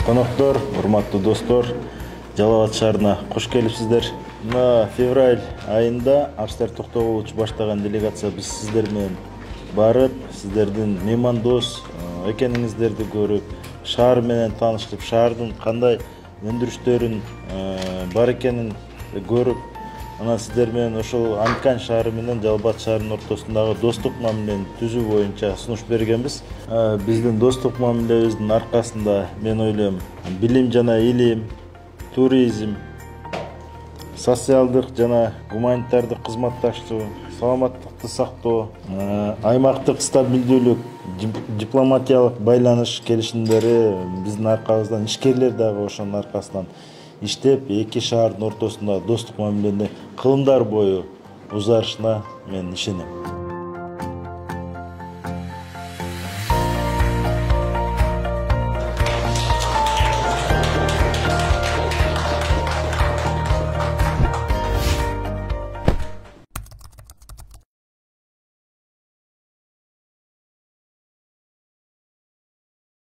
Коноктор, урматтуу достор, Жалал Абад шаарына кош келипсиздер. Мына февраль айында Акшар Токтогулович баштаган делегация биз сиздер менен барып, сиздердин меймандос экениңиздерди көрүп, шаар менен таанышып, шаардын кандай өндүрүштөрүн бар экенин көрүп, анан сиздер менен ошол Амкан шаары менен Жалал Абад шаарынын ортосундагы достук мамилени түзүү боюнча сунуш бергенбиз. Биздин достук мамилебиздин аркасында мен ойлойм, билим жана илим, туризм, социалдык жана гуманитардык кызматташтык, саламаттыкты сактоо, аймактык стабилдүүлүк, дипломатиялык байланыш келишимдери биздин аркабыздан, ишкерлер дагы ошонун аркасынан иштеп, эки шаардын ортосунда достук мамилени кылымдар бою узарышына мен ишенем.